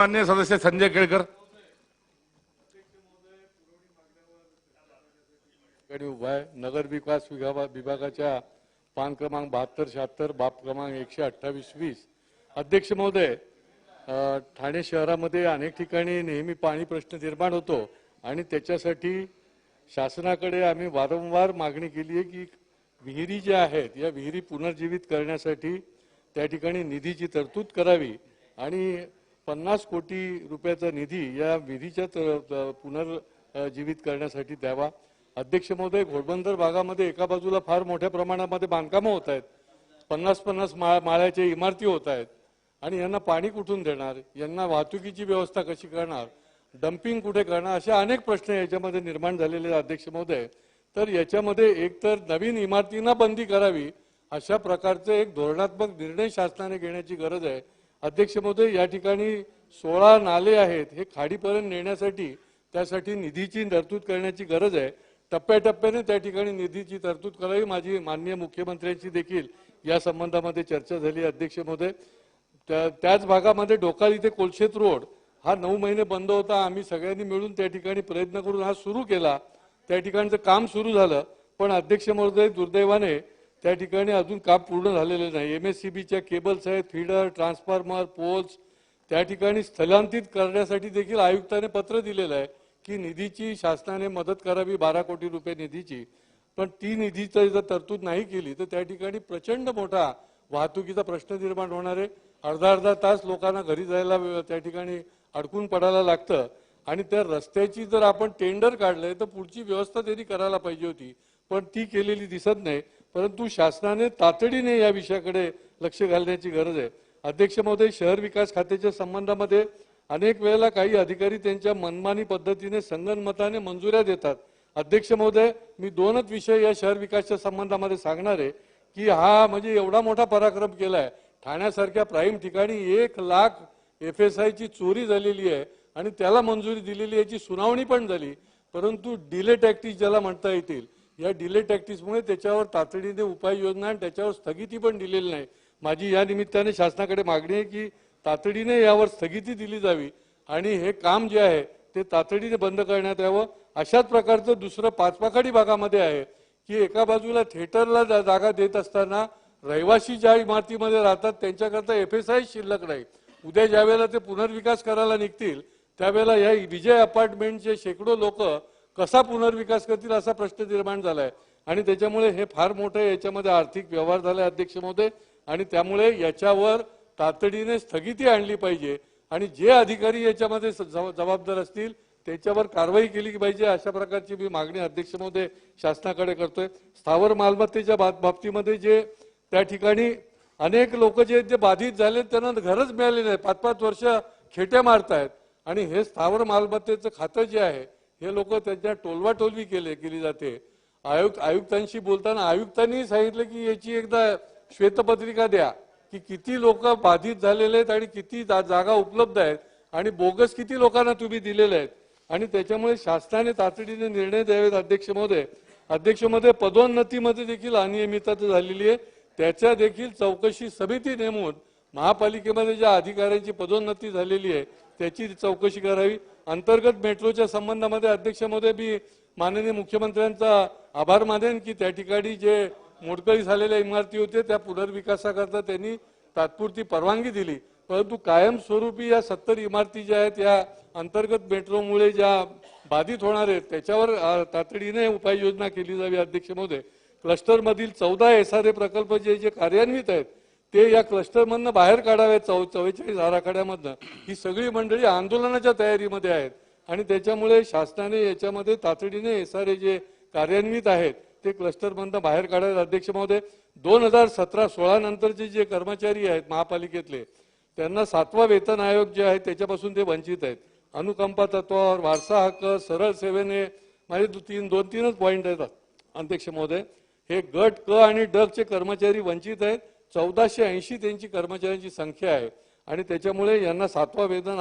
माननीय सदस्य संजय केळकर. उभा आहे. नगर विकास विभागाच्या पान क्रमांक 7276 बाब क्रमांक 128-20. अध्यक्ष महोदय, ठाणे शहरामध्ये अनेक ठिकाणी नेहमी पाणी प्रश्न निर्माण होतो आणि त्याच्यासाठी शासनाकडे आम्ही वारंवार मागणी केली आहे की विहिरी ज्या आहेत या विहिरी पुनर्जीवित करण्यासाठी त्या ठिकाणी निधीची तरतूद करावी आणि 50 कोटी रुपयाचा निधी या विहिरीच्या पुनर्जीवित करण्यासाठी द्यावा. अध्यक्ष महोदय, घोडबंदर भागामध्ये एका बाजूला फार मोठ्या प्रमाणामध्ये बांधकामं होत आहेत, 50-50 माळ्याच्या इमारती होत आहेत आणि यांना पाणी कुठून देणार, यांना वाहतुकीची व्यवस्था कशी करणार, डम्पिंग कुठे करणार, असे अनेक प्रश्न याच्यामध्ये निर्माण झालेले अध्यक्ष महोदय. तर याच्यामध्ये एकतर नवीन इमारतींना बंदी करावी अशा प्रकारचे एक धोरणात्मक निर्णय शासनाने घेण्याची गरज आहे. अध्यक्ष महोदय, या ठिकाणी 16 नाले आहेत, हे खाडीपर्यंत नेण्यासाठी त्यासाठी निधीची तरतूद करण्याची गरज आहे. टप्प्याटप्प्याने त्या ठिकाणी निधीची तरतूद करावी. माझी माननीय मुख्यमंत्र्यांची देखील या संबंधामध्ये चर्चा झाली. अध्यक्ष महोदय, त्याच भागामध्ये डोकाळ इथे कोलशेत रोड हा 9 महिने बंद होता. आम्ही सगळ्यांनी मिळून त्या ठिकाणी प्रयत्न करून हा सुरू केला. त्या ठिकाणचं काम सुरू झालं, पण अध्यक्ष महोदय दुर्दैवाने त्या ठिकाणी अजून काम पूर्ण झालेले नाही. MSCBच्या केबल्स आहेत, फीडर, ट्रान्सफॉर्मर, पोल्स त्या ठिकाणी स्थलांतरित करण्यासाठी देखील आयुक्ताने पत्र दिलेलं आहे की निधीची शासनाने मदत करावी 12 कोटी रुपये निधीची. पण ती निधीची जर तरतूद नाही केली तर त्या ठिकाणी प्रचंड मोठा वाहतुकीचा प्रश्न निर्माण होणार आहे. अर्धा तास लोकांना घरी जायला त्या ठिकाणी अडकून पडायला लागतं आणि त्या रस्त्याची जर आपण टेंडर काढलंय तर पुढची व्यवस्था त्यांनी करायला पाहिजे होती, पण ती केलेली दिसत नाही. परंतु शासनाने तातडीने या विषयाकडे लक्ष घालण्याची गरज आहे. अध्यक्ष महोदय, शहर विकास खात्याच्या संबंधामध्ये अनेक वेळेला काही अधिकारी त्यांच्या मनमानी पद्धतीने संगनमताने मंजुऱ्या देतात. अध्यक्ष महोदय, मी 2च विषय या शहर विकासाच्या संबंधामध्ये सांगणार आहे की हा म्हणजे एवढा मोठा पराक्रम केलाय. ठाण्यासारख्या प्राईम ठिकाणी 1 लाख FSI ची चोरी झालेली आहे आणि त्याला मंजुरी दिलेली, याची सुनावणी पण झाली. परंतु डिले टॅक्टिस ज्याला म्हणता येतील, या डिले टॅक्टिसमुळे त्याच्यावर तातडीने उपाययोजना आणि त्याच्यावर स्थगिती पण दिलेली नाही. माझी या निमित्ताने शासनाकडे मागणी आहे की तातडीने यावर स्थगिती दिली जावी आणि हे काम जे आहे ते तातडीने बंद करण्यात यावं. अशाच प्रकारचं दुसरं पाचपाखाडी भागामध्ये आहे की एका बाजूला थिएटरला जागा देत असताना रहिवासी ज्या इमारतीमध्ये राहतात त्यांच्याकरता FSI शिल्लक नाही. उद्या ज्या वेळेला ते पुनर्विकास करायला निघतील त्यावेळेला या विजय अपार्टमेंटचे शेकडो लोक कसा पुनर्विकास करतील असा प्रश्न निर्माण झालाय आणि त्याच्यामुळे हे फार मोठं याच्यामध्ये आर्थिक व्यवहार झालाय अध्यक्ष महोदय. आणि त्यामुळे याच्यावर तातडीने स्थगिती आणली पाहिजे आणि जे अधिकारी याच्यामध्ये जबाबदार असतील त्याच्यावर कारवाई केली पाहिजे, अशा प्रकारची मी मागणी अध्यक्ष महोदय शासनाकडे करतोय. स्थावर मालमत्तेच्या बाबतीमध्ये जे त्या ठिकाणी अनेक लोक जे बाधित झाले त्यांना घरच मिळाले नाही, 5-5 वर्ष खेट्या मारतायत आणि हे स्थावर मालमत्तेचं खातं जे आहे हे लोक त्यांच्या टोलवाटोलवी केली जाते. आयुक्तांशी बोलताना आयुक्तांनी सांगितलं की याची एकदा श्वेतपत्रिका द्या की किती लोक बाधित झालेले आहेत आणि किती जागा उपलब्ध आहेत आणि बोगस किती लोकांना तुम्ही दिलेले आहेत आणि त्याच्यामुळे शासनाने तातडीने निर्णय द्यावेत. अध्यक्ष महोदय, पदोन्नतीमध्ये देखील अनियमितता झालेली आहे, त्याच्या देखील चौकशी समिती नेमून महापालिकेमध्ये ज्या अधिकाऱ्यांची पदोन्नती झालेली आहे त्याची चौकशी करावी. अंतर्गत मेट्रोच्या संबंधामध्ये अध्यक्ष महोदय, मी माननीय मुख्यमंत्र्यांचा आभार मानेन की त्या ठिकाणी जे मोडकळी झालेल्या इमारती होते त्या पुनर्विकासाकरता त्यांनी तात्पुरती परवानगी दिली, परंतु कायमस्वरूपी या 70 इमारती ज्या आहेत या अंतर्गत मेट्रोमुळे ज्या बाधित होणार आहेत त्याच्यावर तातडीने उपाययोजना केली जावी. अध्यक्ष महोदय, क्लस्टरमधील 14 SRA प्रकल्प जे कार्यान्वित आहेत ते या क्लस्टरमधनं बाहेर काढावेत 44 आराखड्यामधनं. ही सगळी मंडळी आंदोलनाच्या तयारीमध्ये आहेत आणि त्याच्यामुळे शासनाने याच्यामध्ये तातडीने SRA जे कार्यान्वित आहेत ते क्लस्टरमधनं बाहेर काढावेत. अध्यक्ष महोदय, 2017-16 नंतरचे जे कर्मचारी आहेत महापालिकेतले त्यांना 7वा वेतन आयोग जे आहे त्याच्यापासून ते वंचित आहेत. अनुकंपा तत्वावर, वारसा हक्क, सरळ सेवेने माझे 2-3च पॉईंट आहेत अध्यक्ष महोदय. हे गट क आणि ड चे कर्मचारी वंचित आहेत. 1480 त्यांची कर्मचाऱ्यांची संख्या आहे आणि त्याच्यामुळे यांना 7वा वेतन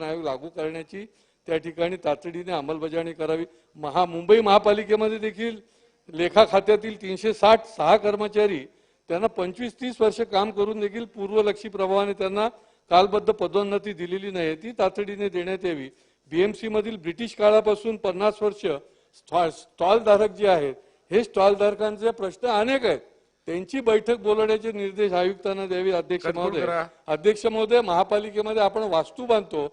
आयोग लागू करण्याची त्या ठिकाणी तातडीने अंमलबजावणी करावी. मुंबई महापालिकेमध्ये देखील लेखा खात्यातील 366 कर्मचारी त्यांना 25-30 वर्ष काम करून देखील पूर्वलक्षी प्रभावाने त्यांना कालबद्ध पदोन्नती दिलेली नाही ती तातडीने देण्यात यावी. बीएमसी मधील ब्रिटिश काळापासून 50 वर्ष स्टॉल धारक जे आहेत हे स्टॉल धारकांचे प्रश्न अनेक आहेत. त्यांची बैठक बोलवण्याचे निर्देश आयुक्तांना द्यावी. अध्यक्ष महोदय, महापालिकेमध्ये आपण वास्तू बांधतो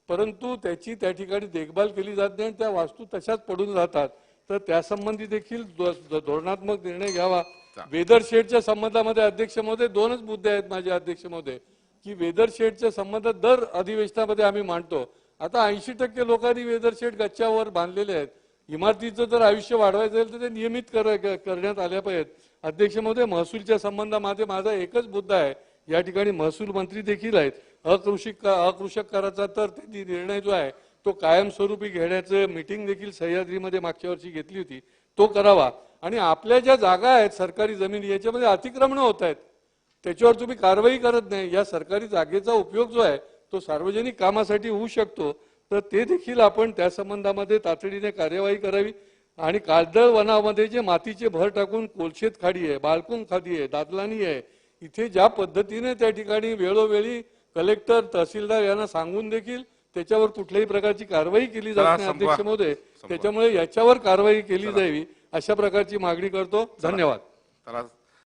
परंतु त्याची त्या ठिकाणी देखभाल केली जात नाही आणि त्या वास्तू तशाच पडून राहतात. तर त्यासंबंधी देखील धोरणात्मक निर्णय घ्यावा. वेदर शेडच्या संबंधामध्ये अध्यक्ष महोदय 2च मुद्दे आहेत माझे अध्यक्ष महोदय, की वेदर शेडच्या संबंधात दर अधिवेशनामध्ये आम्ही मांडतो. आता 80% लोकांनी वेदर शेड गच्च्यावर बांधलेले आहेत. इमारतीचं जर आयुष्य वाढवायचं असेल तर ते नियमित करण्यात आल्या पाहिजेत. अध्यक्ष महोदय, महसूलच्या संबंधामध्ये माझा एकच मुद्दा आहे. या ठिकाणी महसूल मंत्री देखील आहेत. अकृषक कराचा तर त्यांनी निर्णय जो आहे तो कायमस्वरूपी घेण्याचं मीटिंग देखील सह्याद्रीमध्ये मागच्या वर्षी घेतली होती, तो करावा. आणि आपल्या ज्या जागा आहेत सरकारी जमिनी याच्यामध्ये अतिक्रमण होत आहेत, त्याच्यावर तुम्ही कारवाई करत नाही. या सरकारी जागेचा उपयोग जो आहे तो सार्वजनिक कामासाठी होऊ शकतो, तर ते देखील आपण त्या संबंधामध्ये तातडीने कार्यवाही करावी. आणि काळदळ वनामध्ये जे मातीचे भर टाकून कोलशेत खाडी आहे, बाळकुंग खाडी आहे, दादलानी आहे, इथे ज्या पद्धतीने त्या ठिकाणी वेळोवेळी कलेक्टर तहसीलदार यांना सांगून देखील त्याच्यावर कुठल्याही प्रकारची कारवाई केली जात नाही अध्यक्ष महोदय, त्याच्यामुळे याच्यावर कारवाई केली जावी अशा प्रकारची मागणी करतो. धन्यवाद.